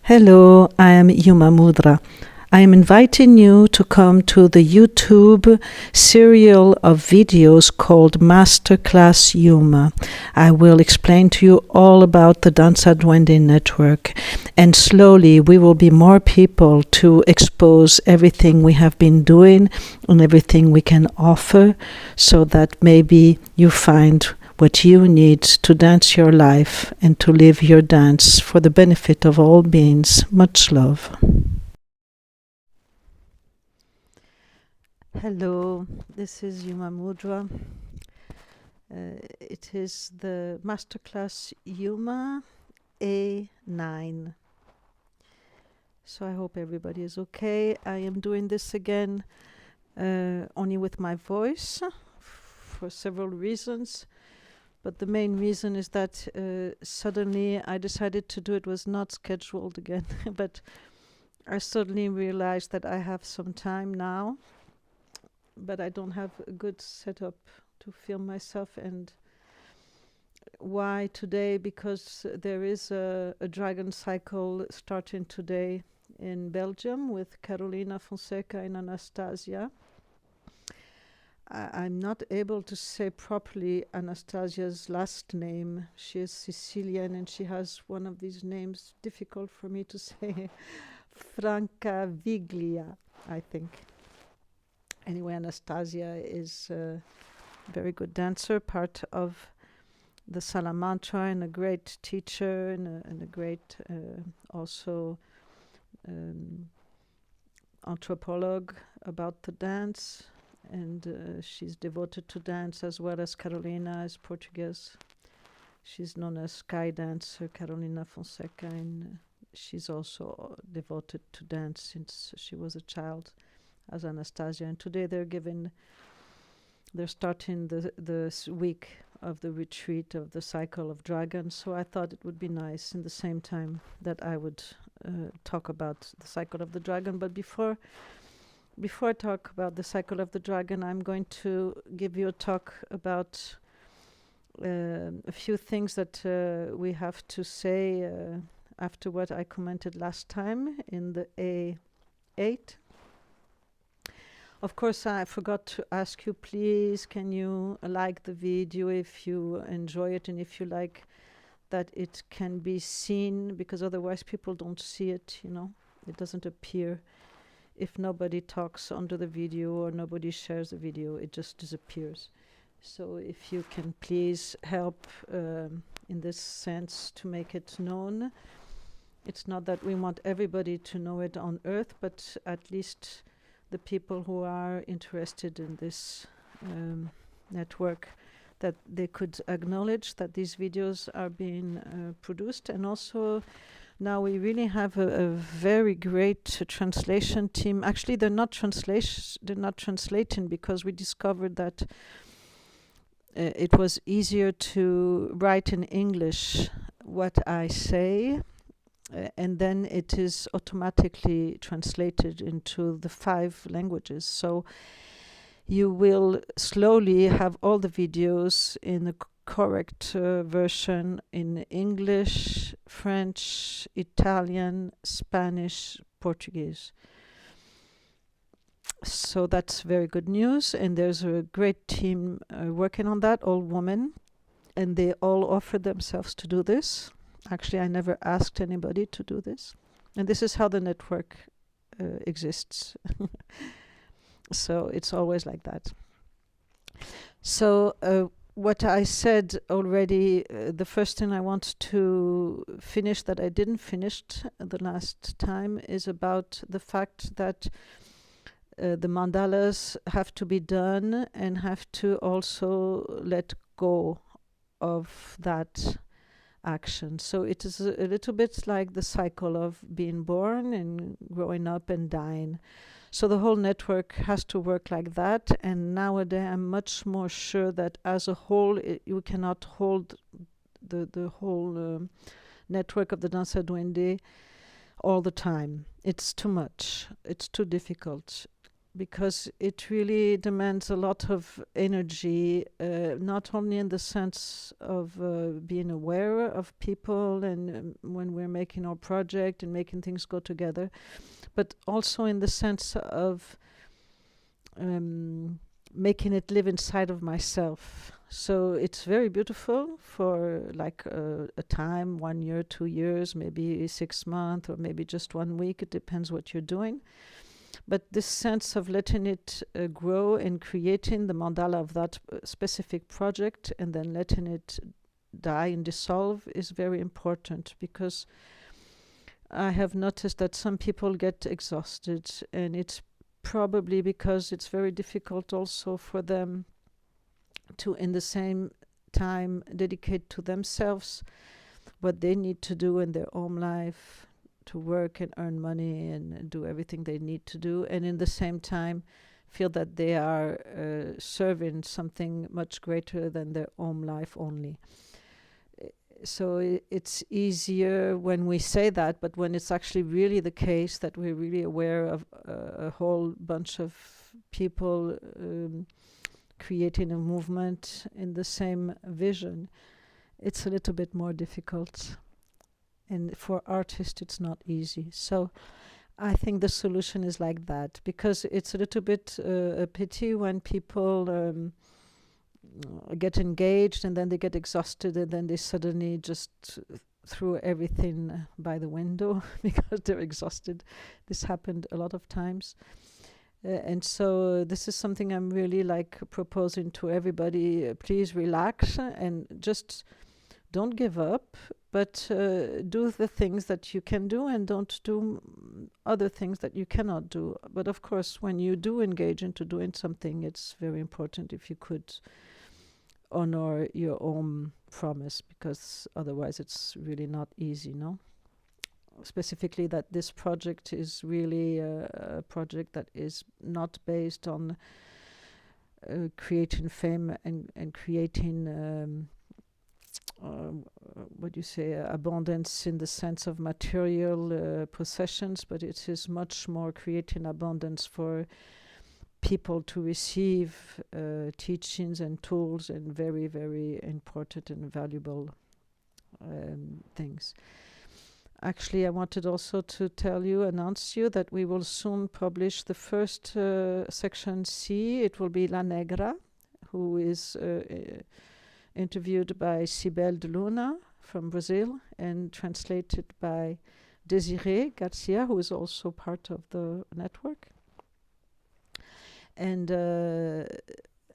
Hello, I am Yumma Mudra. I am inviting you to come to the YouTube serial of videos called Masterclass Yumma. I will explain to you all about the Danza Duende Network, and slowly we will be more people to expose everything we have been doing and everything we can offer, so that maybe you find what you need to dance your life and to live your dance for the benefit of all beings. Much love. Hello, this is Yumma Mudra. It is the Masterclass Yumma A9. So I hope everybody is okay. I am doing this again only with my voice for several reasons. But the main reason is that suddenly I decided to do it. Was not scheduled again, but I suddenly realized that I have some time now, but I don't have a good setup to film myself. And why today? Because there is a dragon cycle starting today in Belgium with Carolina Fonseca and Anastasia. I'm not able to say properly Anastasia's last name. She is Sicilian and she has one of these names difficult for me to say. Francaviglia, I think. Anyway, Anastasia is a very good dancer, part of the Salamanca, and a great teacher, and a great also anthropologue about the dance. And she's devoted to dance, as well as Carolina is Portuguese. She's known as sky dancer Carolina Fonseca, and she's also devoted to dance since she was a child, as Anastasia. And today they're starting the week of the retreat of the cycle of dragons. So I thought it would be nice in the same time that I would talk about the cycle of the dragon. But before I talk about the cycle of the dragon, I'm going to give you a talk about a few things that we have to say after what I commented last time in the A8. Of course, I forgot to ask you, please, can you like the video if you enjoy it, and if you like that it can be seen, because otherwise people don't see it, it doesn't appear. If nobody talks under the video or nobody shares the video, it just disappears. So if you can please help in this sense to make it known. It's not that we want everybody to know it on Earth, but at least the people who are interested in this network, that they could acknowledge that these videos are being produced. And also, now we really have a very great translation team. Actually, they're not translating, because we discovered that it was easier to write in English what I say, and then it is automatically translated into the 5 languages. So you will slowly have all the videos in the correct version in English, French, Italian, Spanish, Portuguese. So that's very good news, and there's a great team working on that, all women, and they all offer themselves to do this. Actually, I never asked anybody to do this, and this is how the network exists. So it's always like that. So what I said already, the first thing I want to finish that I didn't finish the last time is about the fact that the mandalas have to be done and have to also let go of that action. So it is a little bit like the cycle of being born and growing up and dying. So the whole network has to work like that. And nowadays I'm much more sure that as a whole, you cannot hold the whole network of the Danza Duende all the time. It's too much. It's too difficult, because it really demands a lot of energy, not only in the sense of being aware of people and when we're making our project and making things go together, but also in the sense of making it live inside of myself. So it's very beautiful for like a time, 1 year, 2 years, maybe 6 months, or maybe just 1 week. It depends what you're doing. But this sense of letting it grow and creating the mandala of that specific project and then letting it die and dissolve is very important, because I have noticed that some people get exhausted, and it's probably because it's very difficult also for them to, in the same time, dedicate to themselves what they need to do in their own life, to work and earn money and do everything they need to do, and in the same time feel that they are serving something much greater than their own life only. So it's easier when we say that, but when it's actually really the case that we're really aware of a whole bunch of people creating a movement in the same vision, it's a little bit more difficult. And for artists, it's not easy. So I think the solution is like that, because it's a little bit a pity when people get engaged and then they get exhausted and then they suddenly just threw everything by the window because they're exhausted. This happened a lot of times. And so this is something I'm really like proposing to everybody. Please relax and just don't give up, but do the things that you can do and don't do other things that you cannot do. But of course, when you do engage into doing something, it's very important if you could honor your own promise, because otherwise it's really not easy, no? Specifically that this project is really a project that is not based on creating fame and creating what do you say, abundance in the sense of material possessions, but it is much more creating abundance for people to receive teachings and tools and very, very important and valuable things. Actually, I wanted also to announce you that we will soon publish the first section C. It will be La Negra, who is interviewed by Cibele de Luna from Brazil and translated by Desiree Garcia, who is also part of the network. And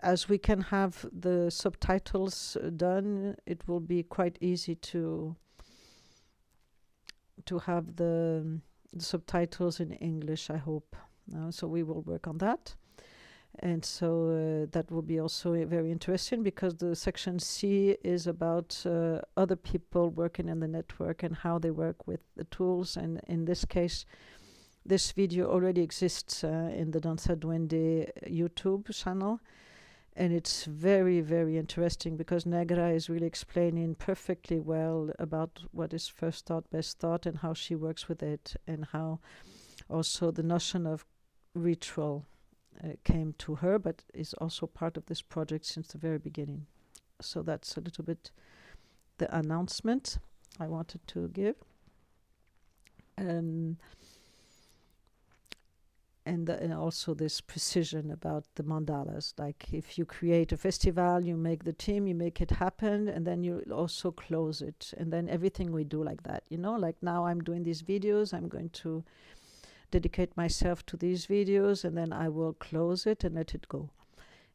as we can have the subtitles done, it will be quite easy to have the subtitles in English, I hope. So we will work on that. And so that will be also very interesting, because the section C is about other people working in the network and how they work with the tools. And in this case, this video already exists in the Danza Duende YouTube channel. And it's very, very interesting, because Negra is really explaining perfectly well about what is first thought, best thought, and how she works with it, and how also the notion of ritual came to her, but is also part of this project since the very beginning. So that's a little bit the announcement I wanted to give. And also this precision about the mandalas. Like if you create a festival, you make the team, you make it happen, and then you also close it. And then everything we do like that, you know, like now I'm doing these videos, I'm going to dedicate myself to these videos, and then I will close it and let it go.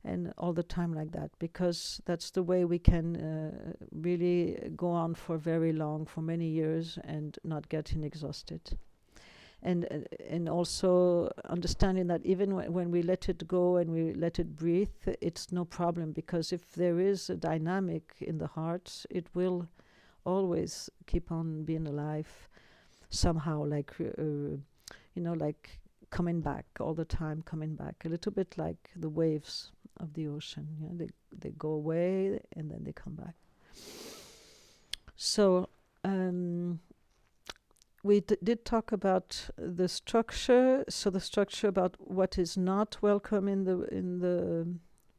And all the time like that, because that's the way we can really go on for very long, for many years, and not getting exhausted. And also understanding that even when we let it go and we let it breathe, it's no problem, because if there is a dynamic in the heart, it will always keep on being alive somehow, like you know, like coming back all the time, coming back, a little bit like the waves of the ocean. You know, they go away and then they come back. So we did talk about the structure. So the structure about what is not welcome in the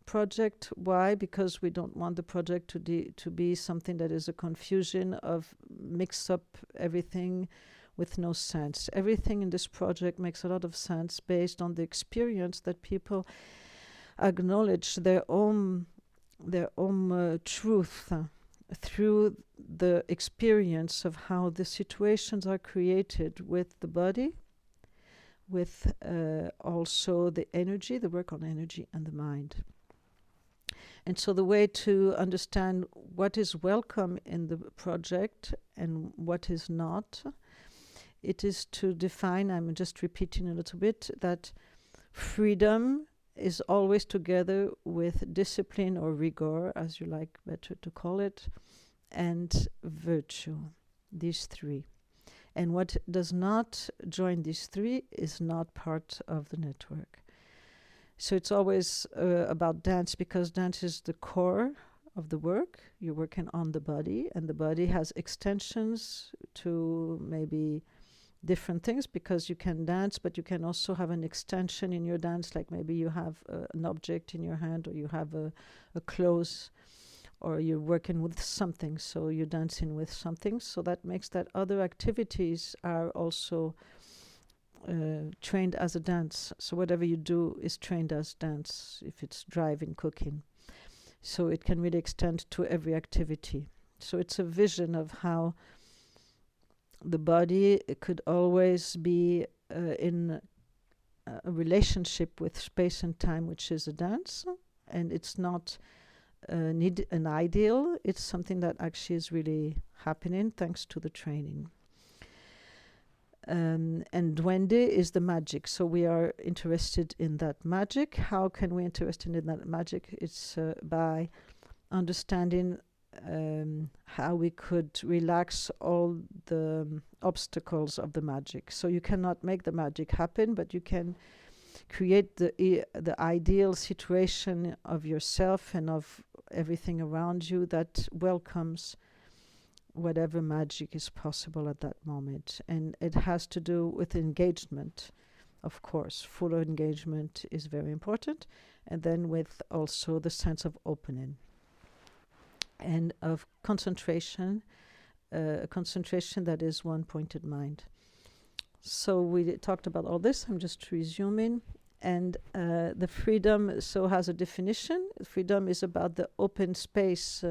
project. Why? Because we don't want the project to be something that is a confusion of mix up everything with no sense. Everything in this project makes a lot of sense based on the experience that people acknowledge their own truth through the experience of how the situations are created with the body, with also the energy, the work on energy and the mind. And so the way to understand what is welcome in the project and what is not, it is to define, I'm just repeating a little bit, that freedom is always together with discipline or rigor, as you like better to call it, and virtue, these three. And what does not join these three is not part of the network. So it's always about dance, because dance is the core of the work. You're working on the body, and the body has extensions to maybe different things, because you can dance, but you can also have an extension in your dance, like maybe you have an object in your hand, or you have a clothes, or you're working with something, so you're dancing with something. So that makes that other activities are also trained as a dance. So whatever you do is trained as dance, if it's driving, cooking. So it can really extend to every activity. So it's a vision of how the body could always be in a relationship with space and time, which is a dance. And it's not an ideal, it's something that actually is really happening thanks to the training. And Duende is the magic, so we are interested in that magic. How can we interested in that magic? It's by understanding how we could relax all the obstacles of the magic. So you cannot make the magic happen, but you can create the ideal situation of yourself and of everything around you that welcomes whatever magic is possible at that moment. And it has to do with engagement, of course. Full engagement is very important, and then with also the sense of opening and of concentration, concentration that is one pointed mind. So we talked about all this. I'm just resuming. And the freedom so has a definition. Freedom is about the open space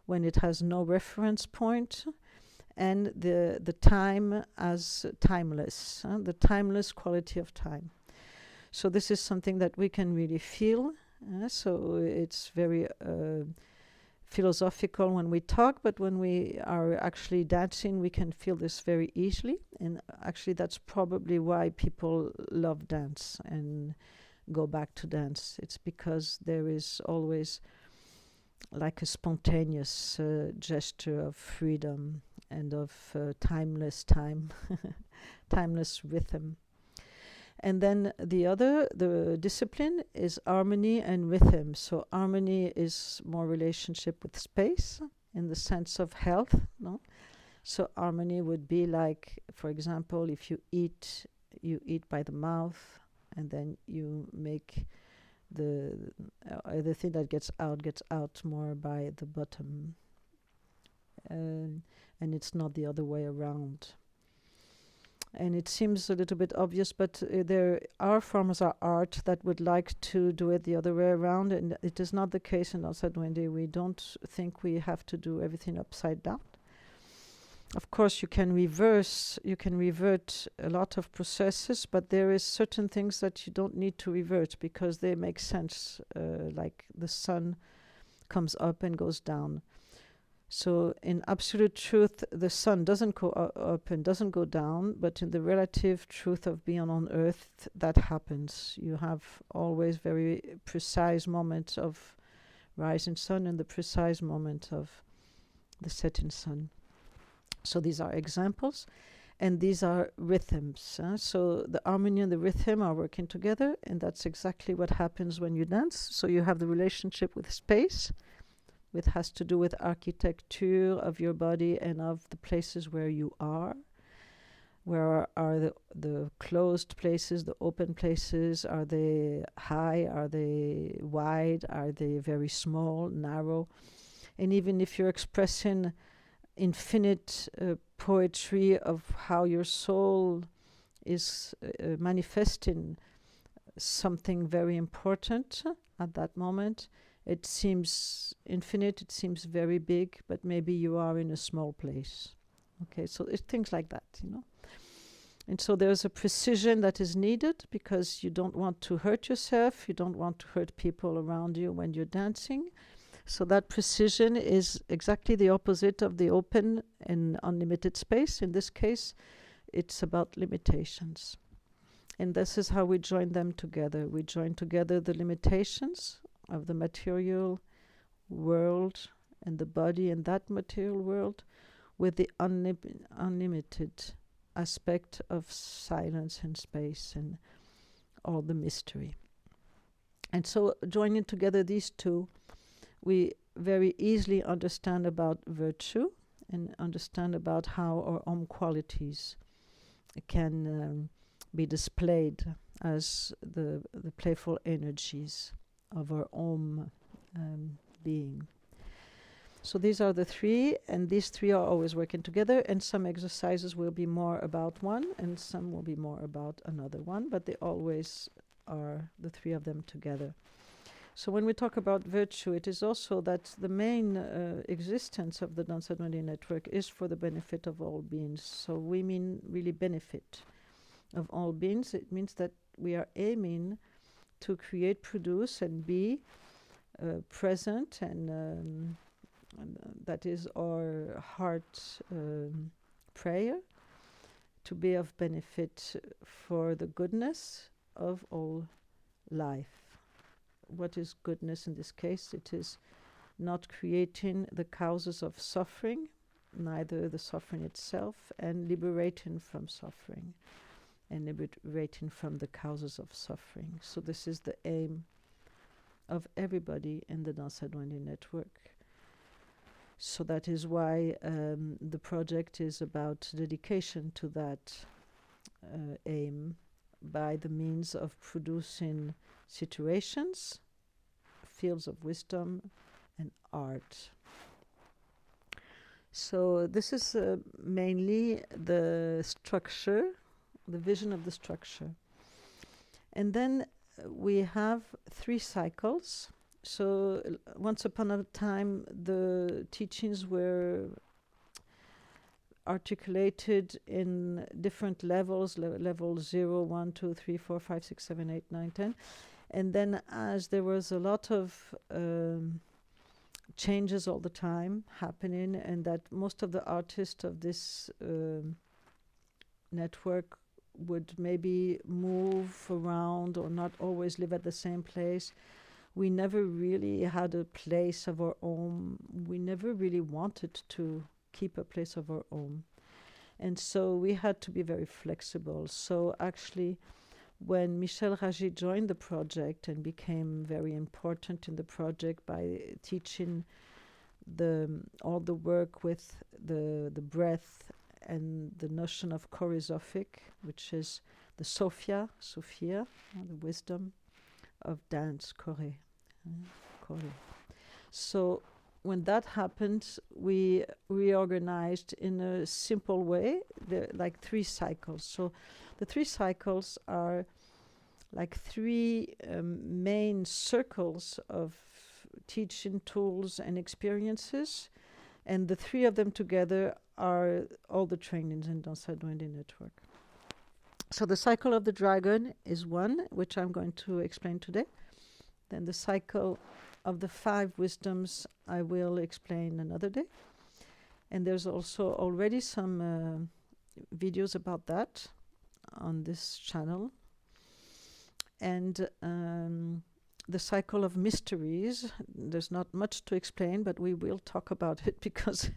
when it has no reference point, and the time as timeless, the timeless quality of time. So this is something that we can really feel. So it's very philosophical when we talk, but when we are actually dancing, we can feel this very easily. And actually that's probably why people love dance and go back to dance. It's because there is always like a spontaneous gesture of freedom and of timeless time, timeless rhythm. And then the discipline is harmony and rhythm. So harmony is more relationship with space in the sense of health, no? So harmony would be like, for example, if you eat by the mouth, and then you make the thing that gets out more by the bottom. And it's not the other way around. And it seems a little bit obvious, but there are forms of art that would like to do it the other way around, and it is not the case in Danza Duende. We don't think we have to do everything upside down. Of course, you can revert a lot of processes, but there is certain things that you don't need to revert because they make sense, like the sun comes up and goes down. So in absolute truth, the sun doesn't go up and doesn't go down, but in the relative truth of being on earth, that happens. You have always very precise moments of rising sun and the precise moment of the setting sun. So these are examples, and these are rhythms. So the harmony and the rhythm are working together, and that's exactly what happens when you dance. So you have the relationship with space, which has to do with architecture of your body and of the places where you are, Where are the closed places, the open places? Are they high? Are they wide? Are they very small, narrow? And even if you're expressing infinite poetry of how your soul is manifesting something very important at that moment, it seems infinite, it seems very big, but maybe you are in a small place. Okay, so it's things like that, you know. And so there's a precision that is needed because you don't want to hurt yourself, you don't want to hurt people around you when you're dancing. So that precision is exactly the opposite of the open and unlimited space. In this case, it's about limitations. And this is how we join them together. We join together the limitations of the material world and the body in that material world with the unlimited aspect of silence and space and all the mystery. And so joining together these two, we very easily understand about virtue and understand about how our own qualities can be displayed as the playful energies of our own being. So these are the three, and these three are always working together, and some exercises will be more about one and some will be more about another one, but they always are the three of them together. So when we talk about virtue, it is also that the main existence of the Danza Duende Network is for the benefit of all beings. So we mean really benefit of all beings. It means that we are aiming to create, produce, and be present, and that is our heart prayer, to be of benefit for the goodness of all life. What is goodness in this case? It is not creating the causes of suffering, neither the suffering itself, and liberating from suffering and liberating from the causes of suffering. So this is the aim of everybody in the Danza Duende Network. So that is why the project is about dedication to that aim by the means of producing situations, fields of wisdom, and art. So this is mainly the structure, the vision of the structure. And then we have 3 cycles. So once upon a time, the teachings were articulated in different levels, level 0, 1, 2, 3, 4, 5, 6, 7, 8, 9, 10. And then as there was a lot of changes all the time happening, and that most of the artists of this network would maybe move around or not always live at the same place. We never really had a place of our own. We never really wanted to keep a place of our own. And so we had to be very flexible. So actually, when Raji joined the project and became very important in the project by teaching all the work with the breath and the notion of choreosophic, which is the Sophia, the wisdom of dance, chore. So when that happened, we reorganized in a simple way, like 3 cycles. So the 3 cycles are like 3 main circles of teaching tools and experiences, and the 3 of them together are all the trainings in Danza Duende Network. So the cycle of the dragon is one, which I'm going to explain today. Then the cycle of the 5 wisdoms I will explain another day. And there's also already some videos about that on this channel. And the cycle of mysteries, there's not much to explain, but we will talk about it because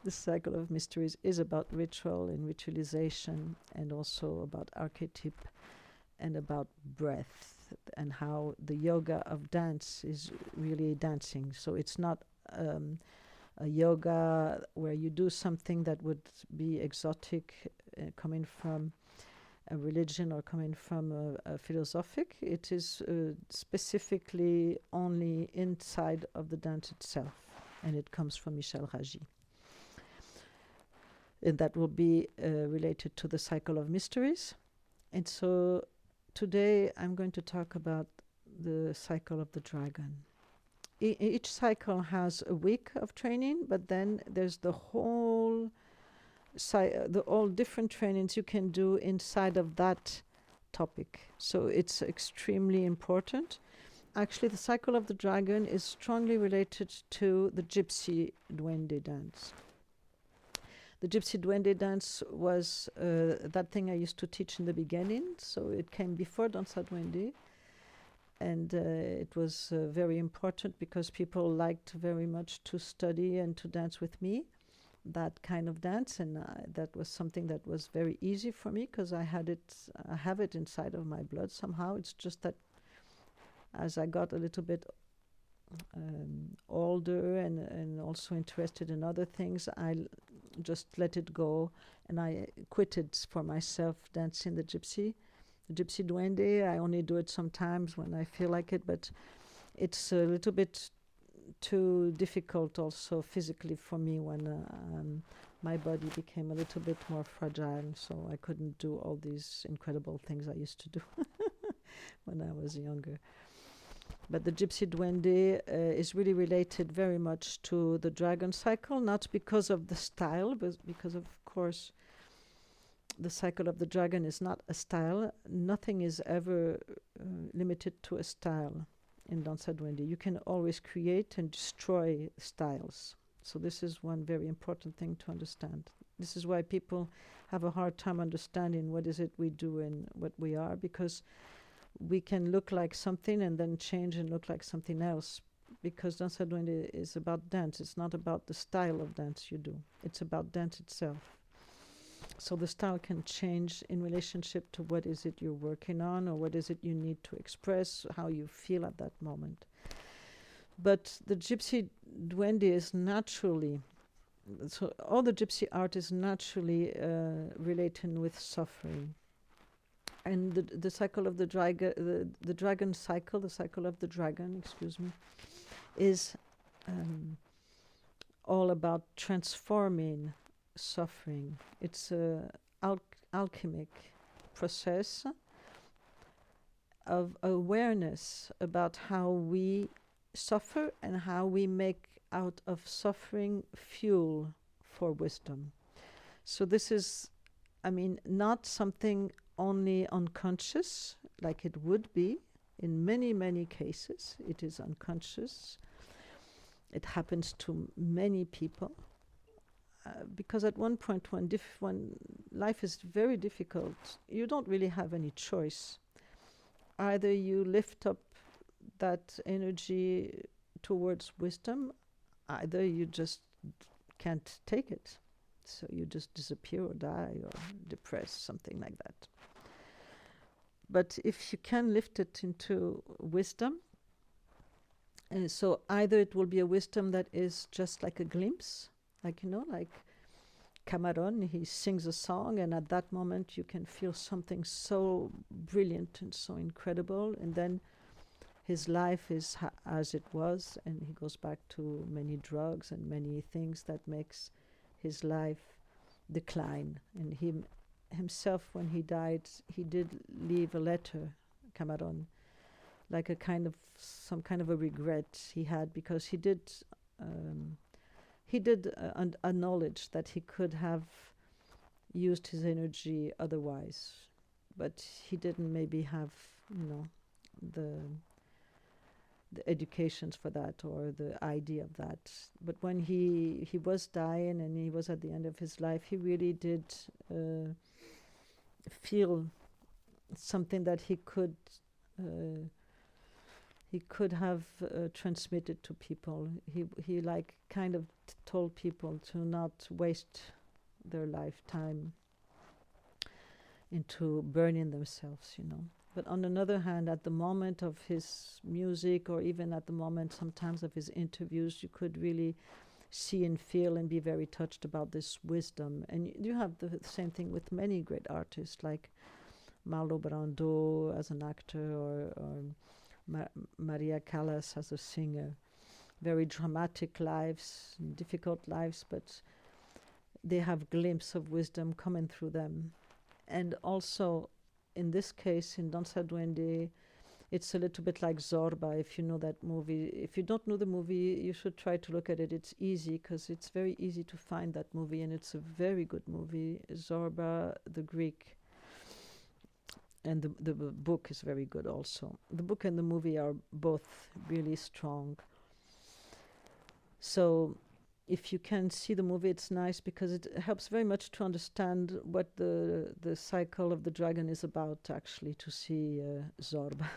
the cycle of mysteries is about ritual and ritualization, and also about archetype and about breath, and how the yoga of dance is really dancing. So it's not a yoga where you do something that would be exotic coming from a religion or coming from a philosophic. It is specifically only inside of the dance itself, and it comes from Michel Raji. And that will be related to the cycle of mysteries. And so today I'm going to talk about the cycle of the dragon. Each cycle has a week of training, but then there's the whole all different trainings you can do inside of that topic. So it's extremely important. Actually, the cycle of the dragon is strongly related to the gypsy duende dance. The gypsy duende dance was that thing I used to teach in the beginning, so it came before Danza Duende. And it was very important because people liked very much to study and to dance with me, that kind of dance. And that was something that was very easy for me because I have it inside of my blood somehow. It's just that as I got a little bit older and also interested in other things, I just let it go, and I quitted for myself dancing the gypsy duende. I only do it sometimes when I feel like it, but it's a little bit too difficult also physically for me when my body became a little bit more fragile, so I couldn't do all these incredible things I used to do when I was younger. But the gypsy duende is really related very much to the dragon cycle, not because of the style, but because, of course, the cycle of the dragon is not a style. Nothing is ever limited to a style in Danza Duende. You can always create and destroy styles. So this is one very important thing to understand. This is why people have a hard time understanding what is it we do and what we are, because we can look like something and then change and look like something else, because Danza Duende is about dance. It's not about the style of dance you do. It's about dance itself. So the style can change in relationship to what is it you're working on, or what is it you need to express, how you feel at that moment. But the gypsy duende is naturally, so all the gypsy art is naturally related with suffering. And the cycle of the dragon, the dragon cycle, the cycle of the dragon, is all about transforming suffering. It's a alchemic process of awareness about how we suffer and how we make out of suffering fuel for wisdom. So this is, not something only unconscious, like it would be in many, many cases. It is unconscious. It happens to many people. Because at one point when life is very difficult, you don't really have any choice. Either you lift up that energy towards wisdom, either you just can't take it. So you just disappear or die or depress, something like that. But if you can lift it into wisdom, so either it will be a wisdom that is just like a glimpse, like Cameron, he sings a song, and at that moment you can feel something so brilliant and so incredible, and then his life is as it was, and he goes back to many drugs and many things that makes his life decline. And himself, when he died, he did leave a letter, Cameron, like some kind of a regret he had, because he did acknowledge that he could have used his energy otherwise, but he didn't maybe have, the educations for that or the idea of that. But when he was dying and he was at the end of his life, he really did feel something that he could have transmitted to people. He kind of told people to not waste their lifetime into burning themselves, But on another hand, at the moment of his music, or even at the moment sometimes of his interviews, you could really see and feel and be very touched about this wisdom. And you have the same thing with many great artists like Marlon Brando as an actor, or Maria Callas as a singer. Very dramatic lives, difficult lives, but they have glimpse of wisdom coming through them. And also, in this case, in Danza Duende, it's a little bit like Zorba, if you know that movie. If you don't know the movie, you should try to look at it. It's easy, because it's very easy to find that movie, and it's a very good movie, Zorba the Greek. And the book is very good also. The book and the movie are both really strong. So if you can see the movie, it's nice, because it helps very much to understand what the cycle of the dragon is about, actually, to see Zorba.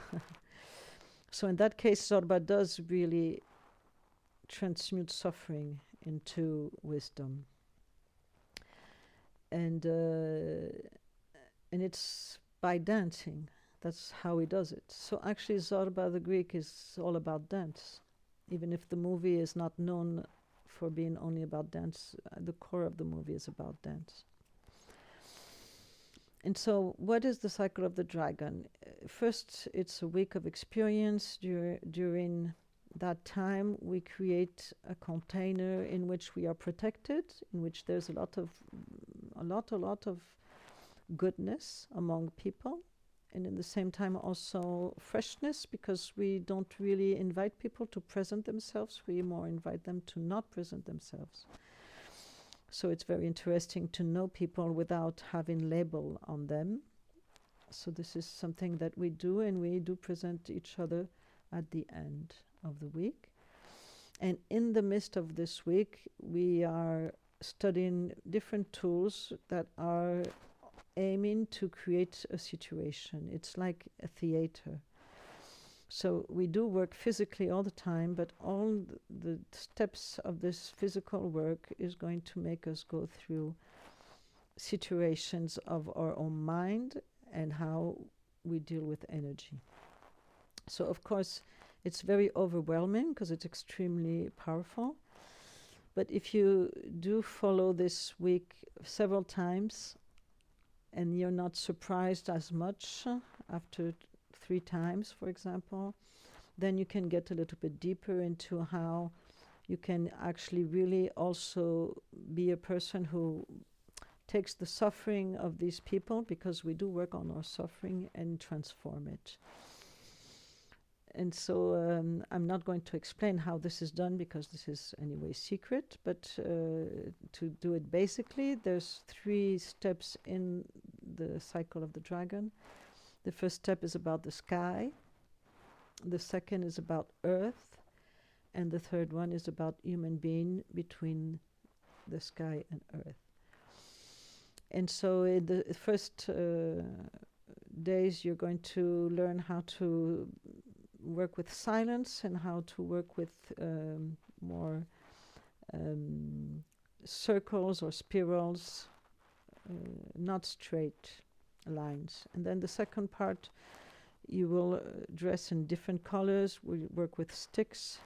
So in that case, Zorba does really transmute suffering into wisdom. And it's by dancing. That's how he does it. So actually, Zorba the Greek is all about dance. Even if the movie is not known for being only about dance, the core of the movie is about dance. And so what is the cycle of the dragon? First, it's a week of experience. During that time, we create a container in which we are protected, in which there's a lot of goodness among people, and in the same time also freshness, because we don't really invite people to present themselves. We more invite them to not present themselves. So it's very interesting to know people without having label on them. So this is something that we do, and we do present each other at the end of the week. And in the midst of this week, we are studying different tools that are aiming to create a situation. It's like a theater. So we do work physically all the time, but all the steps of this physical work is going to make us go through situations of our own mind and how we deal with energy. So of course, it's very overwhelming because it's extremely powerful. But if you do follow this week several times, and you're not surprised as much after 3 times, for example, then you can get a little bit deeper into how you can actually really also be a person who takes the suffering of these people, because we do work on our suffering, and transform it. And so I'm not going to explain how this is done, because this is anyway secret, but to do it basically, there's 3 steps in the cycle of the dragon. The first step is about the sky, the second is about earth, and the third one is about human being between the sky and earth. And so in the first days, you're going to learn how to work with silence, and how to work with more circles or spirals, not straight lines. And then the second part, you will dress in different colors. We work with sticks,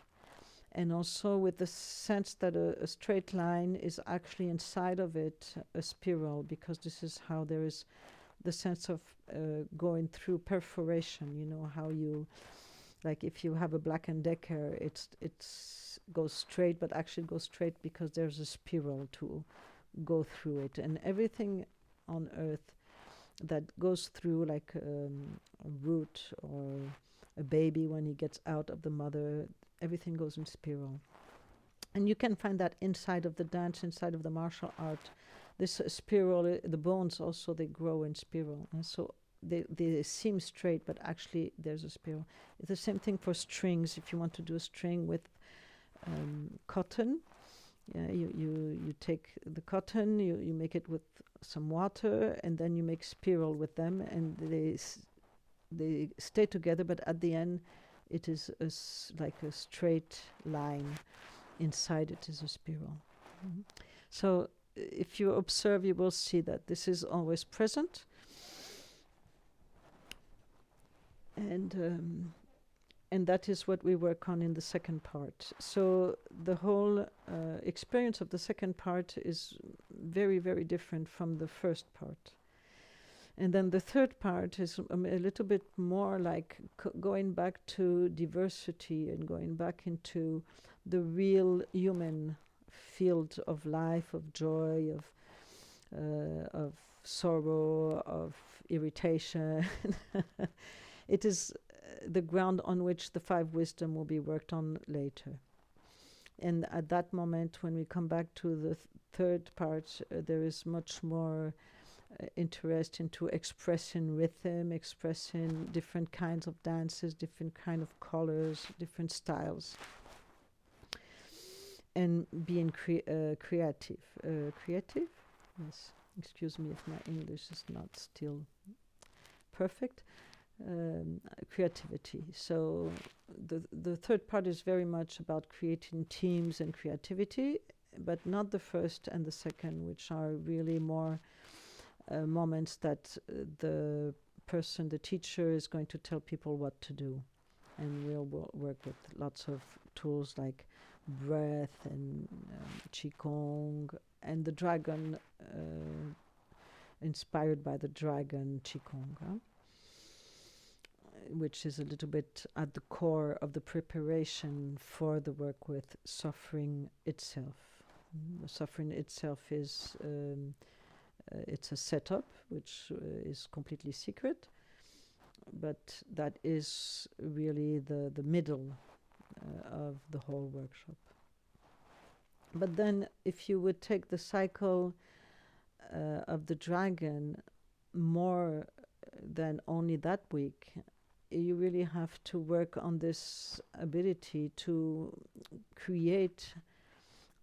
and also with the sense that a straight line is actually inside of it a spiral, because this is how there is the sense of going through perforation. You know how you, like if you have a Black & Decker, it's goes straight, but actually it goes straight because there's a spiral to go through it. And everything on earth that goes through, like a root or a baby when he gets out of the mother, everything goes in spiral. And you can find that inside of the dance, inside of the martial art. This spiral, the bones also, they grow in spiral. And so they seem straight, but actually there's a spiral. It's the same thing for strings. If you want to do a string with cotton, you take the cotton, you make it with some water, and then you make spiral with them, and they stay together, but at the end it is like a straight line. Inside it is a spiral. Mm-hmm. So if you observe, you will see that this is always present. And And that is what we work on in the second part. So the whole experience of the second part is very, very different from the first part. And then the third part is a little bit more like going back to diversity and going back into the real human field of life, of joy, of sorrow, of irritation. It is the ground on which the five wisdom will be worked on later. And at that moment, when we come back to the third part, there is much more interest into expressing rhythm, expressing different kinds of dances, different kind of colors, different styles, and being creative. Creative? Yes. Excuse me if my English is not still perfect. Creativity. So the third part is very much about creating teams and creativity, but not the first and the second, which are really more moments that the person, the teacher, is going to tell people what to do. And we'll work with lots of tools like breath and Qigong and the dragon, inspired by the dragon Qigong, which is a little bit at the core of the preparation for the work with suffering itself. The suffering itself is it's a setup which is completely secret, but that is really the middle of the whole workshop. But then if you would take the cycle of the dragon more than only that week, you really have to work on this ability to create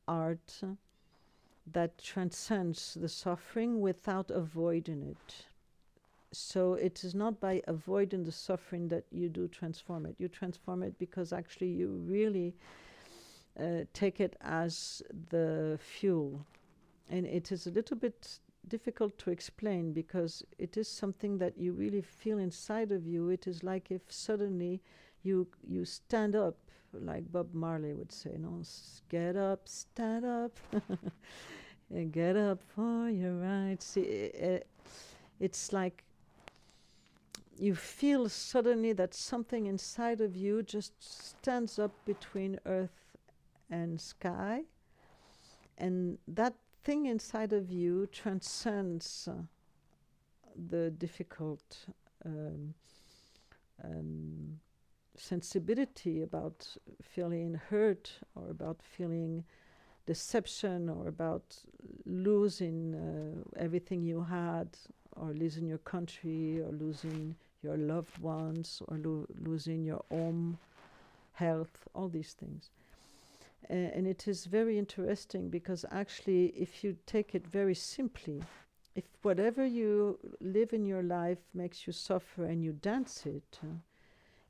art that transcends the suffering without avoiding it. So it is not by avoiding the suffering that you do transform it. You transform it because actually you really take it as the fuel. And it is a little bit difficult to explain because it is something that you really feel inside of you. It is like if suddenly you stand up, like Bob Marley would say, no, get up, stand up, and get up for your rights. It's like you feel suddenly that something inside of you just stands up between earth and sky, and that thing inside of you transcends the difficult sensibility about feeling hurt or about feeling deception or about losing everything you had, or losing your country, or losing your loved ones, or losing your own health, all these things. And it is very interesting because actually if you take it very simply, if whatever you live in your life makes you suffer and you dance it,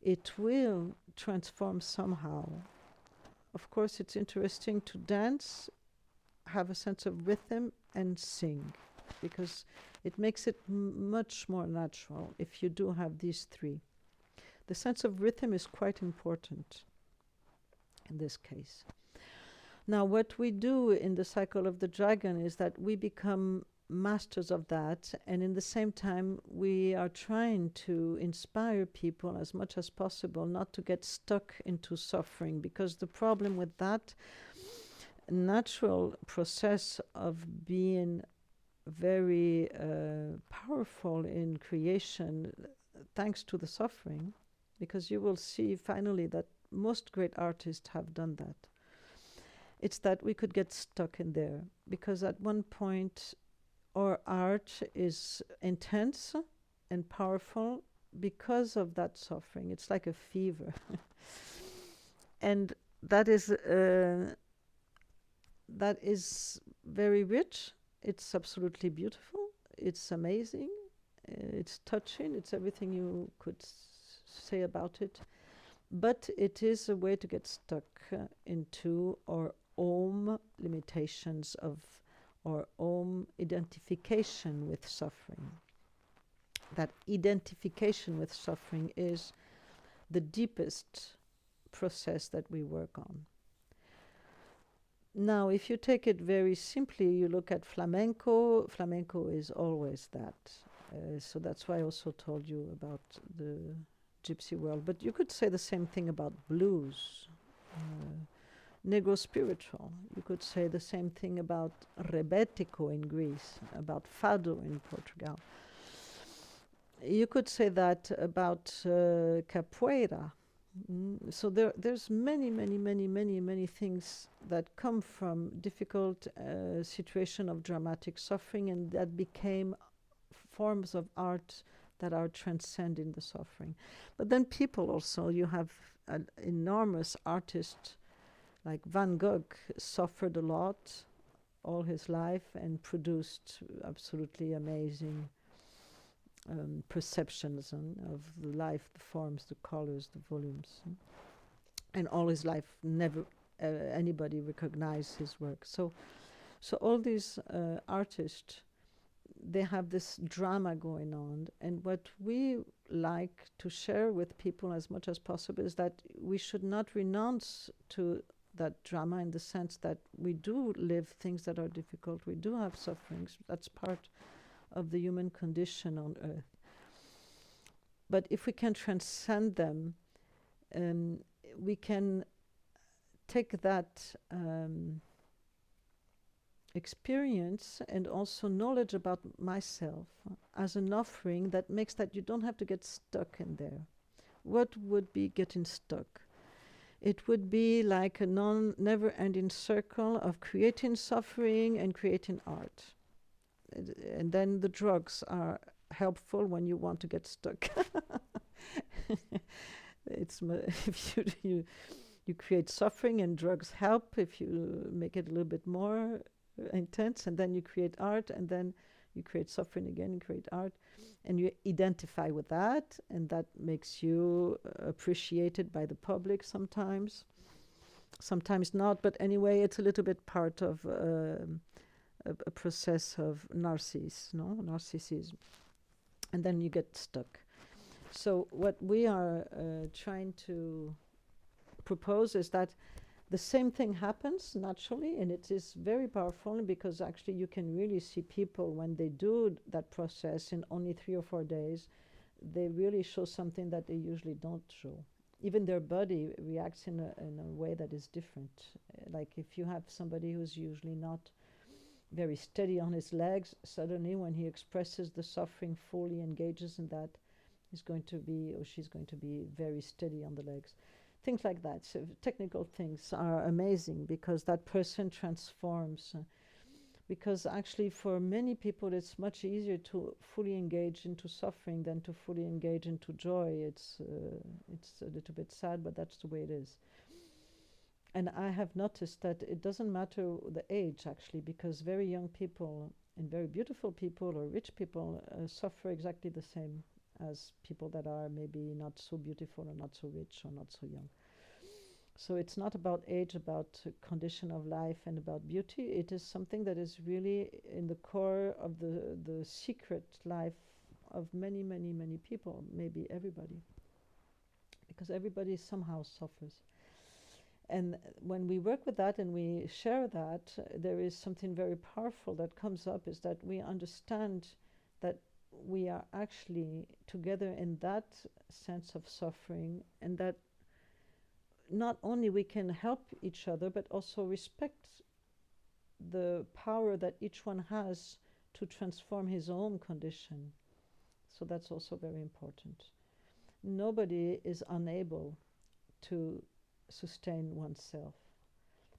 it will transform somehow. Of course, it's interesting to dance, have a sense of rhythm, and sing, because it makes it much more natural if you do have these three. The sense of rhythm is quite important in this case. Now, what we do in the cycle of the dragon is that we become masters of that, and in the same time we are trying to inspire people as much as possible not to get stuck into suffering, because the problem with that natural process of being very powerful in creation thanks to the suffering, because you will see finally that most great artists have done that. It's that we could get stuck in there, because at one point our art is intense and powerful because of that suffering. It's like a fever. And that is very rich. It's absolutely beautiful. It's amazing. It's touching. It's everything you could say about it. But it is a way to get stuck into our own limitations of our own identification with suffering. That identification with suffering is the deepest process that we work on. Now, if you take it very simply, you look at flamenco. Flamenco is always that. So that's why I also told you about the gypsy world. But you could say the same thing about blues, Negro spiritual. You could say the same thing about rebetiko in Greece, about fado in Portugal. You could say that about capoeira. So there's many things that come from difficult situation of dramatic suffering, and that became forms of art that are transcending the suffering. But then people also, you have an enormous artist like Van Gogh suffered a lot all his life and produced absolutely amazing perceptions of the life, the forms, the colors, the volumes. And all his life, never anybody recognized his work. So all these artists, they have this drama going on. And what we like to share with people as much as possible is that we should not renounce to that drama, in the sense that we do live things that are difficult. We do have sufferings. That's part of the human condition on earth. But if we can transcend them, we can take that experience and also knowledge about myself as an offering that makes that you don't have to get stuck in there. What would be getting stuck? It would be like a never-ending circle of creating suffering and creating art. And then the drugs are helpful when you want to get stuck. If you create suffering, and drugs help if you make it a little bit more intense, and then you create art, and then you create suffering again and create art, and you identify with that, and that makes you appreciated by the public sometimes not, but anyway, it's a little bit part of a process of narcissism, and then you get stuck. So what we are trying to propose is that the same thing happens naturally, and it is very powerful, because actually you can really see people when they do that process in only 3 or 4 days, they really show something that they usually don't show. Even their body reacts in a way that is different. Like if you have somebody who's usually not very steady on his legs, suddenly when he expresses the suffering, fully engages in that, he's going to be, or she's going to be very steady on the legs. Things like that. So technical things are amazing, because that person transforms. Because actually for many people it's much easier to fully engage into suffering than to fully engage into joy. It's a little bit sad, but that's the way it is. And I have noticed that it doesn't matter the age, actually, because very young people and very beautiful people or rich people suffer exactly the same as people that are maybe not so beautiful or not so rich or not so young. So it's not about age, about condition of life and about beauty. It is something that is really in the core of the secret life of many people, maybe everybody, because everybody somehow suffers. And when we work with that and we share that, there is something very powerful that comes up, is that we understand that we are actually together in that sense of suffering, and that not only we can help each other, but also respect the power that each one has to transform his own condition. So that's also very important. Nobody is unable to sustain oneself,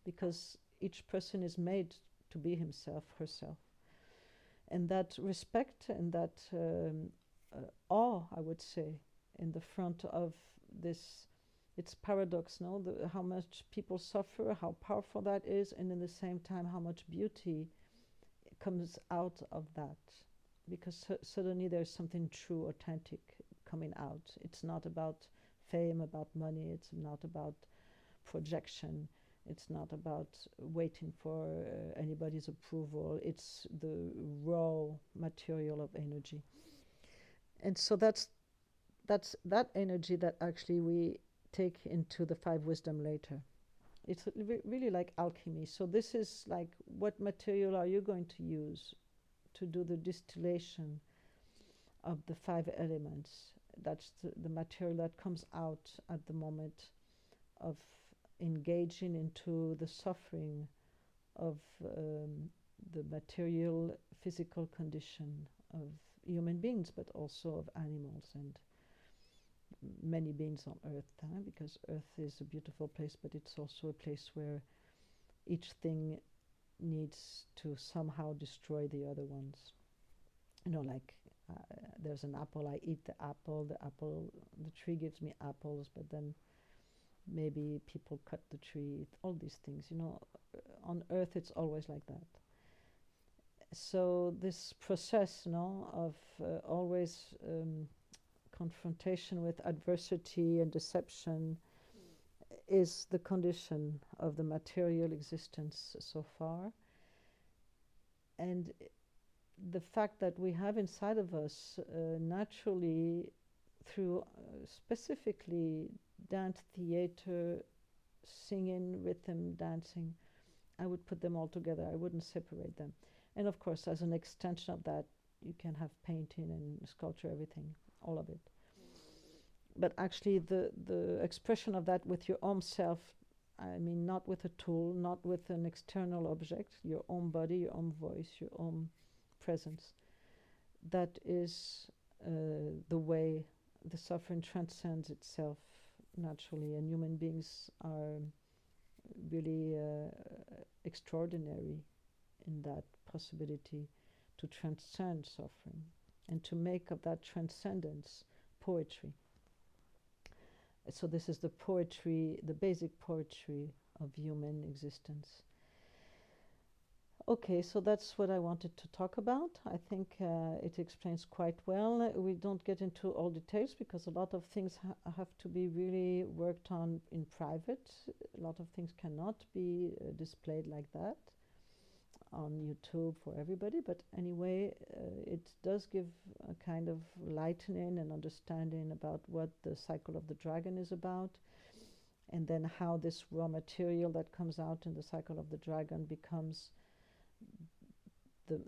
because each person is made to be himself, herself. And that respect and that awe, I would say, in the front of this, it's paradox, no? How much people suffer, how powerful that is, and in the same time how much beauty comes out of that. Because suddenly there's something true, authentic coming out. It's not about fame, about money, it's not about projection, it's not about waiting for anybody's approval. It's the raw material of energy. And so that's that's that energy that actually we take into the five wisdom later. It's really like alchemy. So this is like, what material are you going to use to do the distillation of the five elements? That's the material that comes out at the moment of engaging into the suffering of the material physical condition of human beings, but also of animals and many beings on earth, because earth is a beautiful place, but it's also a place where each thing needs to somehow destroy the other ones. Like there's an apple, I eat the apple, the tree gives me apples, but then maybe people cut the tree, all these things, on earth it's always like that. So this process, of always confrontation with adversity and deception is the condition of the material existence so far. And the fact that we have inside of us naturally, through specifically dance, theater, singing, rhythm, dancing, I would put them all together. I wouldn't separate them. And of course, as an extension of that, you can have painting and sculpture, everything, all of it. But actually, the expression of that with your own self, I mean, not with a tool, not with an external object, your own body, your own voice, your own presence. That is the way the suffering transcends itself naturally, and human beings are really extraordinary in that possibility to transcend suffering and to make of that transcendence poetry. So this is the poetry, the basic poetry of human existence. Okay, so that's what I wanted to talk about. I think it explains quite well. We don't get into all details because a lot of things have to be really worked on in private. A lot of things cannot be displayed like that on YouTube for everybody. But anyway, it does give a kind of lightening and understanding about what the cycle of the dragon is about. And then how this raw material that comes out in the cycle of the dragon becomes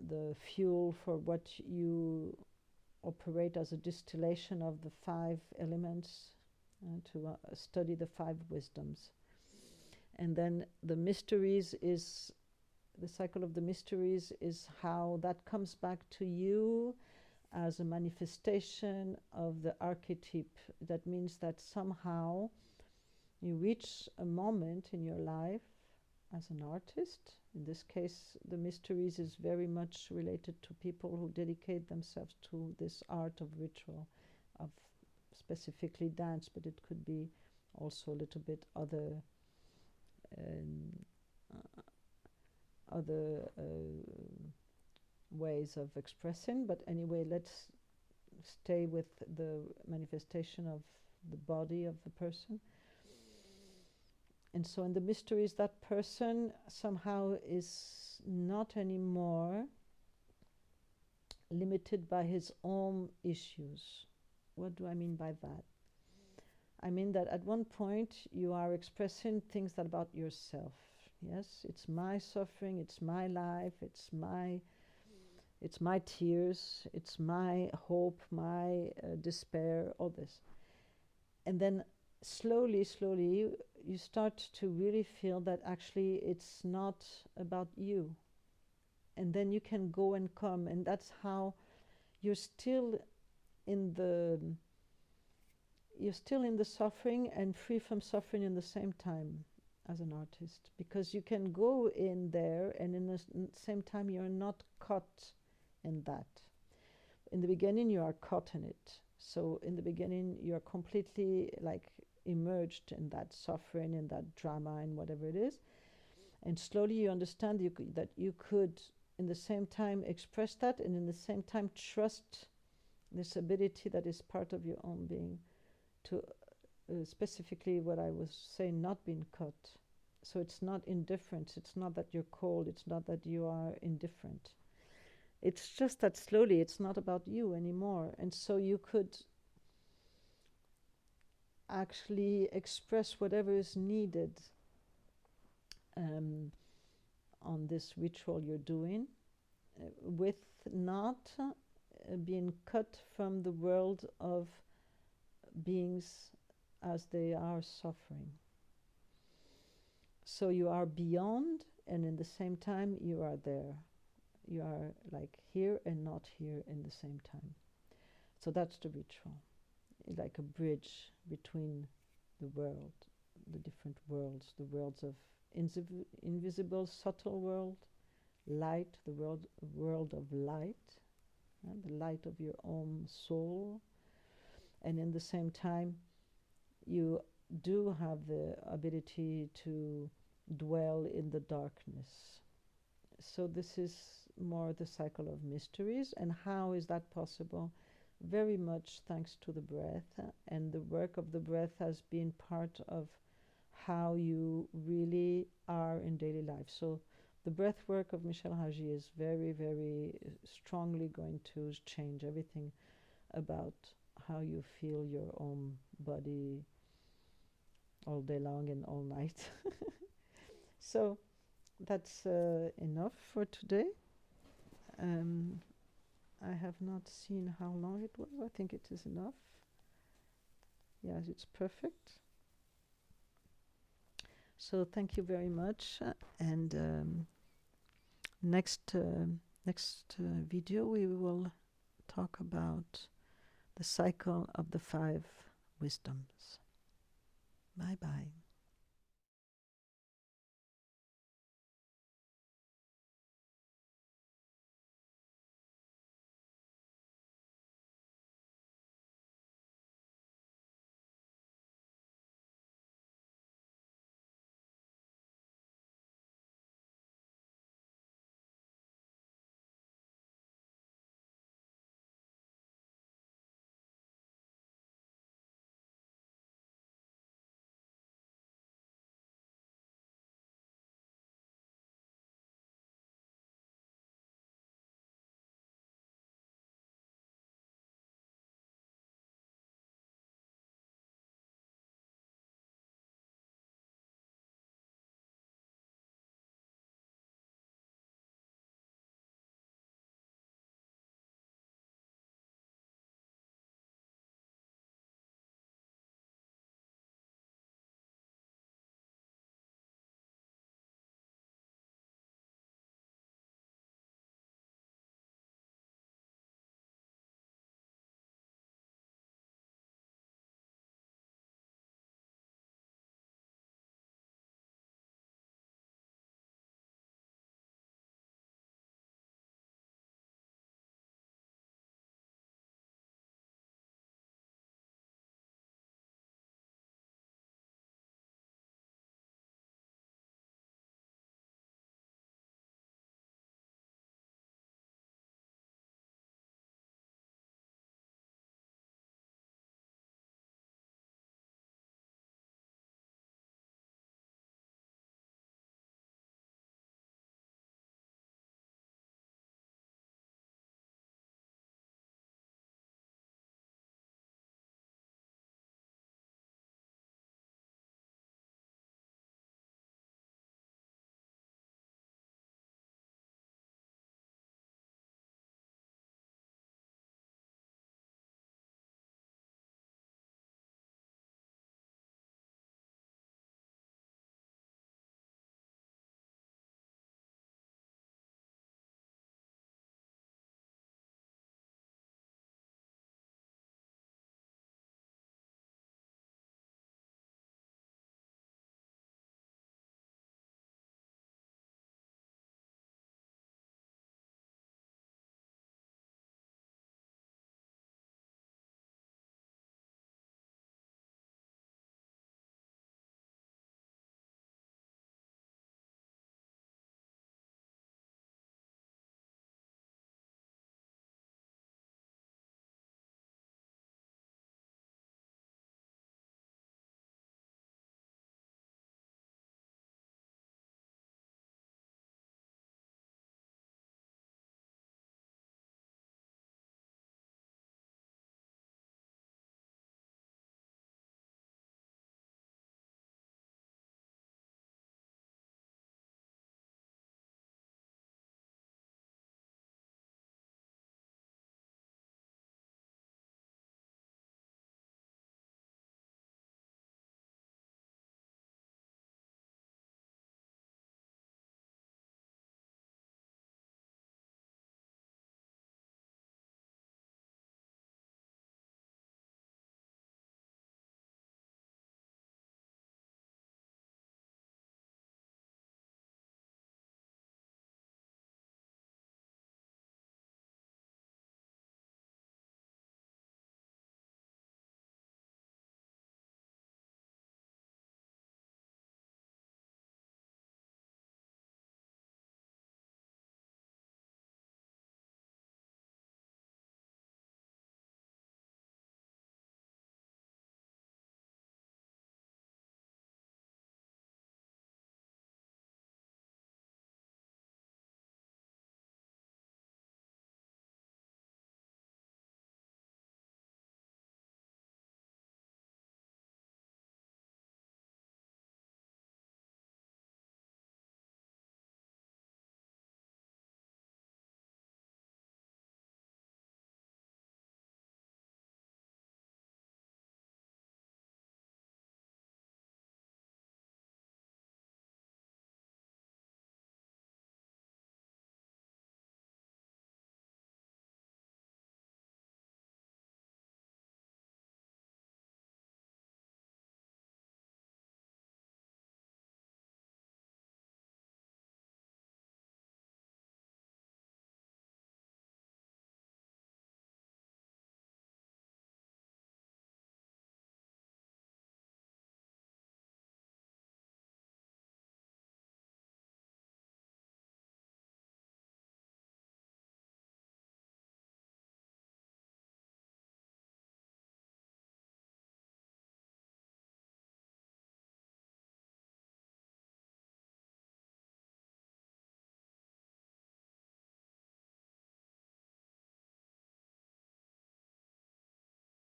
the fuel for what you operate as a distillation of the five elements, to study the five wisdoms. And then the mysteries is, the cycle of the mysteries is how that comes back to you as a manifestation of the archetype. That means that somehow you reach a moment in your life as an artist. In this case, the mysteries is very much related to people who dedicate themselves to this art of ritual, of specifically dance, but it could be also a little bit other ways of expressing. But anyway, let's stay with the manifestation of the body of the person. And so in the mysteries, that person somehow is not anymore limited by his own issues. What do I mean by that? I mean that at one point you are expressing things that about yourself. Yes, it's my suffering, it's my life, it's my tears, it's my hope, my despair, all this. And then slowly, you start to really feel that actually it's not about you. And then you can go and come, and that's how you're still in the suffering and free from suffering in the same time as an artist, because you can go in there and in the same time you're not caught in that. In the beginning you are caught in it. So in the beginning you're completely like immersed in that suffering, in that drama, and whatever it is. And slowly you understand that you could in the same time express that, and in the same time trust this ability that is part of your own being to specifically what I was saying, not being caught. So it's not indifference, it's not that you're cold, it's not that you are indifferent. It's just that slowly it's not about you anymore. And so you could actually express whatever is needed on this ritual you're doing, with not being cut from the world of beings as they are suffering. So you are beyond, and in the same time you are there. You are like here and not here in the same time. So that's the ritual, like a bridge between the world, the different worlds, the worlds of invisible, subtle world, light, the world of light, the light of your own soul. And in the same time, you do have the ability to dwell in the darkness. So this is more the cycle of mysteries. And how is that possible? Very much thanks to the breath, and the work of the breath has been part of how you really are in daily life. So the breath work of Michel Raji is very, very strongly going to change everything about how you feel your own body all day long and all night. So that's enough for today. I have not seen how long it was. I think it is enough. Yes, it's perfect. So thank you very much. And next video we will talk about the cycle of the 5 wisdoms. Bye bye.